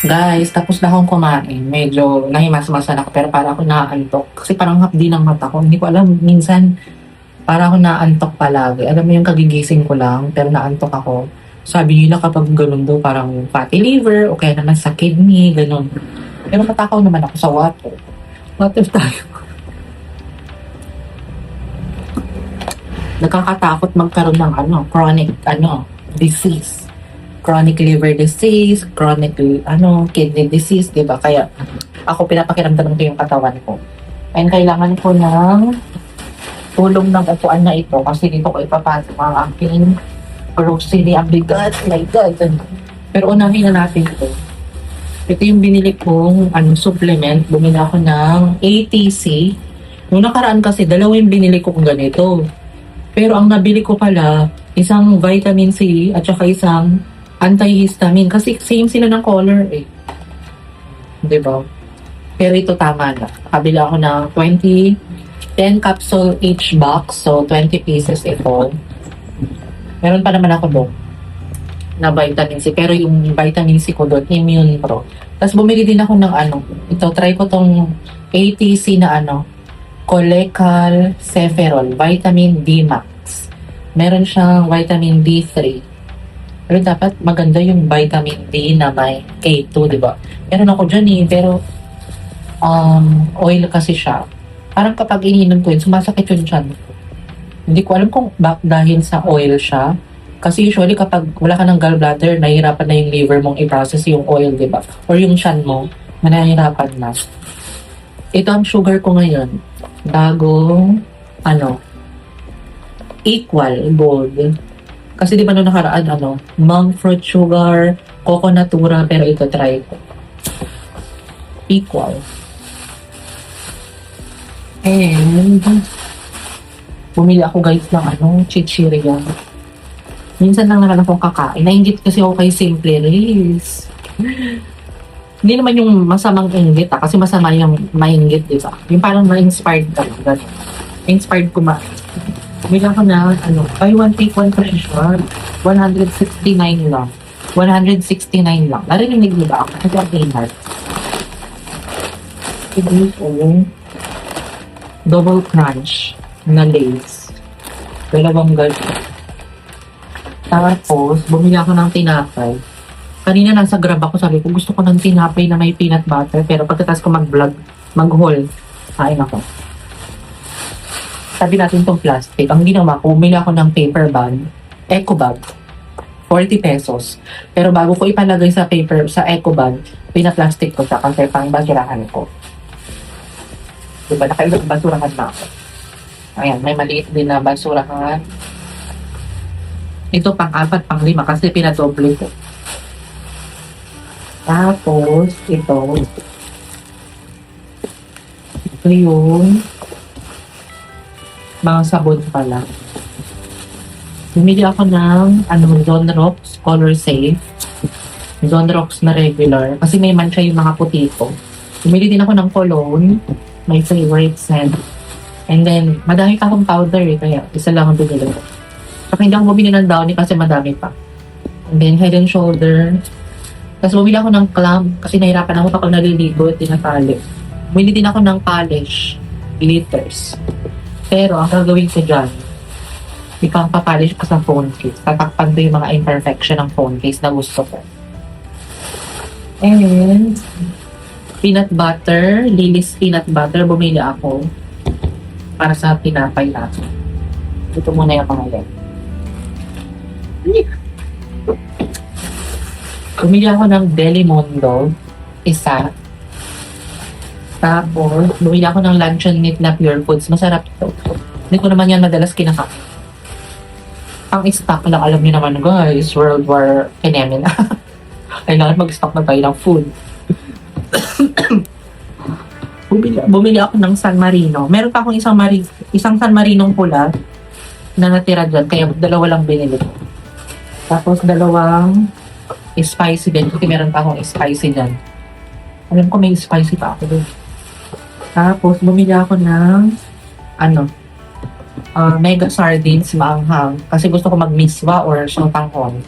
Guys, tapos na akong kumain. Medyo nahimas-masan ako pero para ako naaantok. Kasi parang hapdi ng mata ko. Hindi ko alam, minsan para ako naaantok palagi. Alam mo yung kagigising ko lang pero naantok ako. Sabi nila kapag ganun daw parang fatty liver o kaya naman sa kidney, ganun. Pero matakaw naman ako sa water. Water tayo. Nakakatakot magkaroon ng chronic disease. Chronic liver disease, chronic kidney disease, 'di ba? Kaya ako pinapakiramdaman ko yung katawan ko. And kailangan ko ng tulong ng upuan na ito kasi dito ko ipapasok ang aking grocery. Ang bigat, my God. Pero unahin na natin ito. Ito yung binili kong supplement. Bumili ako ng ATC. Nung nakaraan kasi, dalawa yung binili ko kung ganito. Pero ang nabili ko pala, isang vitamin C at saka isang antihistamine. Kasi same sila ng color eh. Diba? Pero ito tama na. Nakabili ako ng 10 capsule each box. So, 20 pieces ito. Meron pa naman ako doon na vitamin C. Pero yung vitamin C ko doon, Immune Pro. Tapos bumili din ako ng ito, try ko tong ATC na Cholecalciferol, vitamin D Max. Meron siyang vitamin D3. Pero dapat maganda yung vitamin D na may K2, di ba? Meron ako dyan pero oil kasi siya. Parang kapag ininom ko yun, sumasakit yung tiyan ko. Hindi ko alam kung dahil sa oil siya. Kasi usually kapag wala ka ng gallbladder, nahihirapan na yung liver mong i-process yung oil, di ba? Or yung tiyan mo, nahihirapan na. Ito ang sugar ko ngayon. Bagong, equal gold. Kasi di ba nung nakaraan, monk fruit sugar, coconatura, pero ito try ko. Equal. And, bumili ako guys ng chichirya. Minsan lang naman akong kakain. Nainggit kasi ako kay Simple Rice. Hindi naman yung masamang inggit kasi masama yung mainggit, di ba? Yung parang na-inspired ka lang. Inspired kumain. Bumili ako na, buy one take one pa siya. 169 lang. 169 lang. Narinig niyo ba ako? Kasi ang ingat. Hindi ko double crunch na Lay's. Dalawang ganun. Tapos, bumili ako ng tinapay. Kanina nasa Grab ako, sabi ko, gusto ko ng tinapay na may peanut butter. Pero pagkatapos ko mag-haul, kain ako. Sabi natin itong plastic. Ang ginawa ko, bumili ako ng paper bag, eco bag, 40 pesos. Pero bago ko ipalagay sa eco bag, pinaplastic ko siya kasi pang basurahan ko. Diba, nakailang basurahan na ako. Ayan, may maliit din na basurahan. Ito pang-4, pang-5 kasi pinadoble ko. Tapos, ito yung mga sabon pala. Bumili ako ng Zonrox Color Safe. Zonrox na regular. Kasi may mancha yung mga puti ko. Bumili din ako ng cologne. My favorite scent. And then, madami pa akong powder kaya isa lang ang bumili ko. Saka hindi ako bumili ng Downy kasi madami pa. And then, Head and Shoulder. Tapos bumili ako ng clamp kasi nahirapan ako kapag naliligo at tinatali. Bumili din ako ng polish. Glitters. Pero, ang gagawin ko dyan, ipang papolish ko sa phone case. Tatakpan ko yung mga imperfection ng phone case na gusto ko. And, peanut butter. Lily's peanut butter. Bumili ako para sa tinapay natin. Ito muna yung pangalan. Bumili ako ng Delimundo, isa. Tapos, bumili ako ng Luncheon Meat na Pure Foods. Masarap ito. Hindi ko naman yan madalas kinakain. Ang stock lang, alam niyo naman guys, World War Enemy na. Kailangan mag-stock na tayo ng food. Bumili ako ng San Marino. Meron pa akong isang San Marinong pula na natira dyan. Kaya dalawa lang binili ko. Tapos dalawang spicy din. Kasi meron pa akong spicy dyan. Alam ko may spicy pa ako doon. Tapos bumili ako ng mega sardines maanghang kasi gusto ko mag-miswa or syotanghon.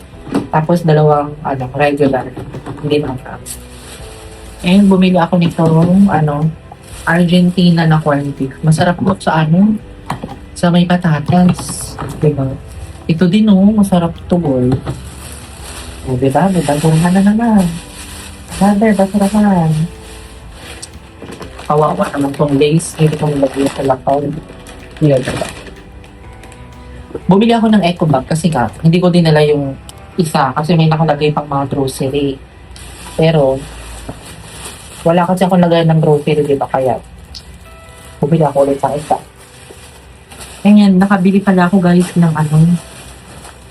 Tapos dalawang regular, hindi maanghang. And bumili ako nitong Argentina na corned beef. Masarap po sa may patatas. Diba? Ito din masarap to boy. O diba? May basurahan na naman. Brother, basurahan. Kawawa naman tong lace. Hindi ko nilagay sa lakaw. Yan, diba? Bumili ako ng eco bag kasi hindi ko dinala yung isa kasi may nakalagay pang mga grocery. Pero, wala kasi akong lagay ng grocery, diba? Kaya, bumili ako ulit sa isa. Ngayon, nakabili pala ako guys ng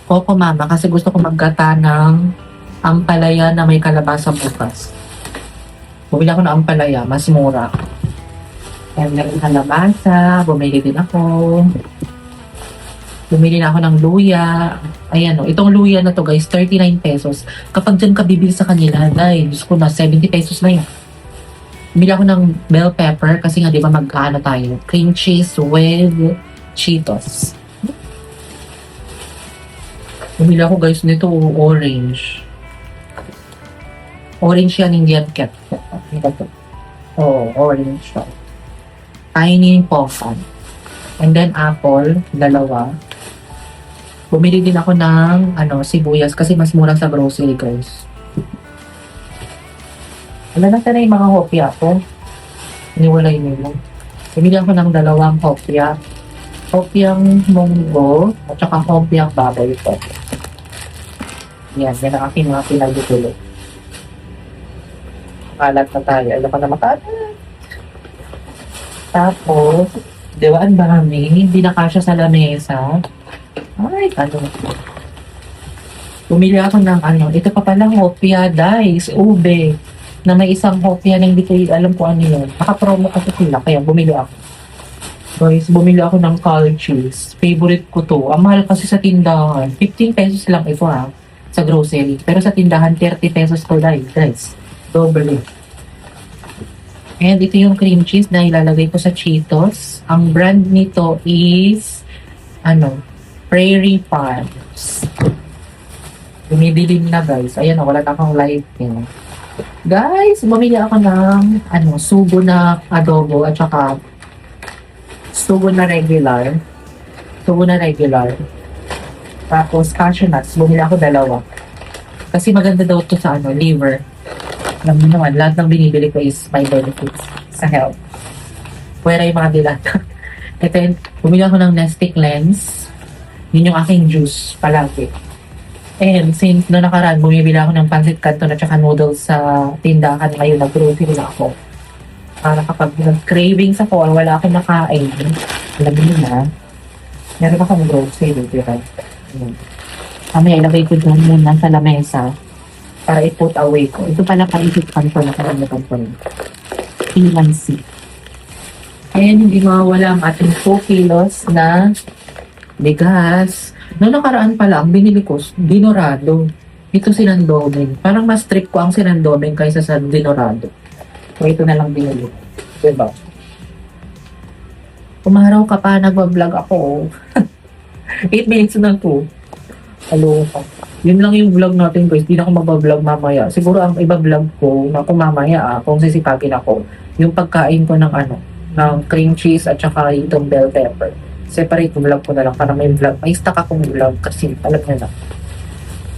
Coco Mama kasi gusto ko maggata ng ampalaya na may kalabasa bukas. Bumili ako ng ampalaya, mas mura. And meron kalabasa, bumili din ako. Bumili na ako ng luya. Ayan itong luya na to guys, 39 pesos. Kapag dyan ka bibili sa kanila, dahil gusto ko na 70 pesos na yun. Bumili ako ng bell pepper kasi nga di ba tayo, cream cheese with Cheetos. Bumili ako guys nito orange. Orange yan, hindi yan ketchup. Orange siya. Tiny poffan. And then apple, dalawa. Bumili din ako ng sibuyas kasi mas mura sa grocery guys. Wala na sana yung mga hopya ko. Iniwalay nila. Bumili ako ng dalawang hopya. Hopyang munggo at saka hopyang baboy ito. Yan ang aking mga pinagdutulo. Kalat na tayo. Alam ko na makalat. Tapos, diba ang dami? Hindi nakasya sa lamesa. Ay, bumili ako ng ito pa palang hopya, guys, ube. Na may isang hopya na hindi ko alam kung ano yun. Naka-promo kasi sila, kaya bumili ako. Guys, bumili ako ng colored cheese. Favorite ko to. Ang mahal kasi sa tindahan. 15 pesos lang ito sa grocery. Pero sa tindahan, 30 pesos to guys. Doble. And ito yung cream cheese na ilalagay ko sa Cheetos. Ang brand nito is Prairie Farms. Bumibilim na guys. Ayan wala na akong lighting. Guys, bumili ako ng sugo na adobo at saka sugo na regular. Tapos cashew nuts, bumili ako dalawa. Kasi maganda daw to sa liver. Alam mo naman, lahat ng binibili ko is my benefits sa health. Pwera yung mga dilata. Ito yun, bumili ako ng Nestic Lens. Yun yung aking juice palagi. And since no nakaraan, bumibili ako ng pancit canton at saka noodles sa tindahan. Ngayon, nag-grocery na ako. Para kapag nag-cravings ako or wala akong nakain, alam mo na, meron akong grocery. Diba? Mamaya ilagay ko doon muna sa lamesa para i-put away ko. Ito pala pancit canton na karamihan ko rin. Pinansi. And hindi mawawala ang ating 2 kilos na bigas. Noong nakaraan pala, ang binili ko, dinorado. Ito sinandoming. Parang mas trip ko ang sinandoming kaysa sa dinorado. So, ito na lang binili. Diba? Umaraw ka pa, nagwa-vlog ako. 8 minutes na to. Aloha. Yun lang yung vlog natin guys. Hindi na ako mag-vlog mamaya. Siguro ang iba vlog ko, na kung mamaya kung sisipagin ako, yung pagkain ko ng ng cream cheese at saka itong bell pepper. Separate vlog ko na lang para may vlog. May stock akong vlog kasi alam nyo na.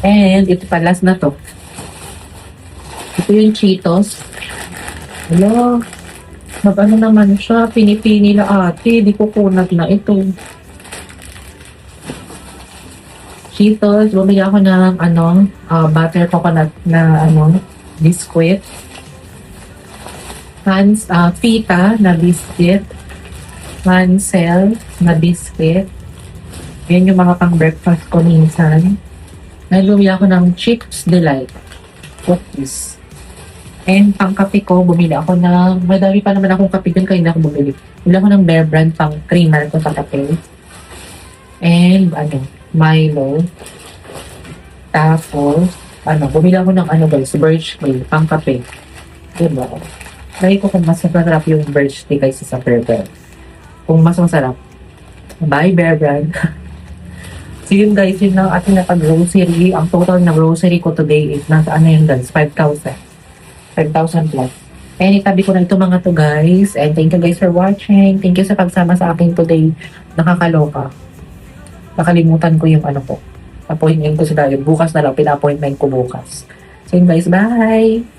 And ito pa, last na to. Ito yung Cheetos. Hello. Naman siya. Pinipini na ate. Di ko kunat na ito. Cheetos. Bumili ako ng butter coconut na biscuit. Fita na biscuit. Hansel na biscuit. Yan yung mga pang-breakfast ko minsan. Nalumi ako ng Chips Delight cookies. And pang-kape ko, bumili ako ng, madami pa naman akong kape dun kaya hindi ako bumili. Bumili ako ng Bear Brand pang creamer ko sa kape. And Milo. Tapos, bumili ako ng guys, birch tea, pang-kape. Diba? Lagi ko kung mas masarap yung birch tea kaysa sa Bear Brand. Kung mas masarap. Bye, Bear Brand. So yun guys, yun lang ating napag-grocery. Ang total na grocery ko today is nasa ano yun guys, 5,000. 5,000 plus. And itabi ko na ito mga to guys. And thank you guys for watching. Thank you sa pagsama sa akin today. Nakakaloka. Nakalimutan ko yung ano ko. Appointment ko sa dayo. Bukas na lang, pina-appointment ko bukas. So yun guys, bye!